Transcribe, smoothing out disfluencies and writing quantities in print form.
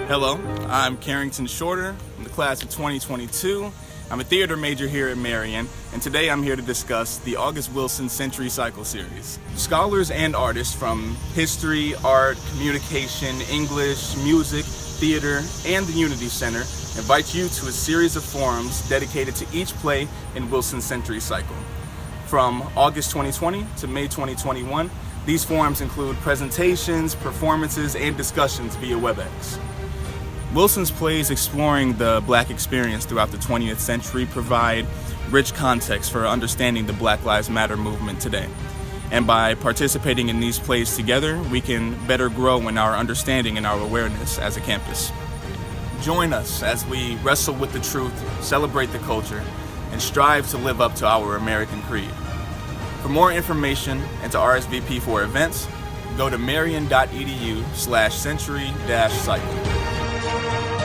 Hello, I'm Carrington Shorter from the class of 2022. I'm a theater major here at Marian, and today I'm here to discuss the August Wilson Century Cycle series. Scholars and artists from history, art, communication, English, music, theater, and the Unity Center invite you to a series of forums dedicated to each play in Wilson's Century Cycle. From August 2020 to May 2021, these forums include presentations, performances, and discussions via WebEx. Wilson's plays exploring the Black experience throughout the 20th century provide rich context for understanding the Black Lives Matter movement today. And by participating in these plays together, we can better grow in our understanding and our awareness as a campus. Join us as we wrestle with the truth, celebrate the culture, and strive to live up to our American creed. For more information and to RSVP for events, go to marian.edu/century-cycle.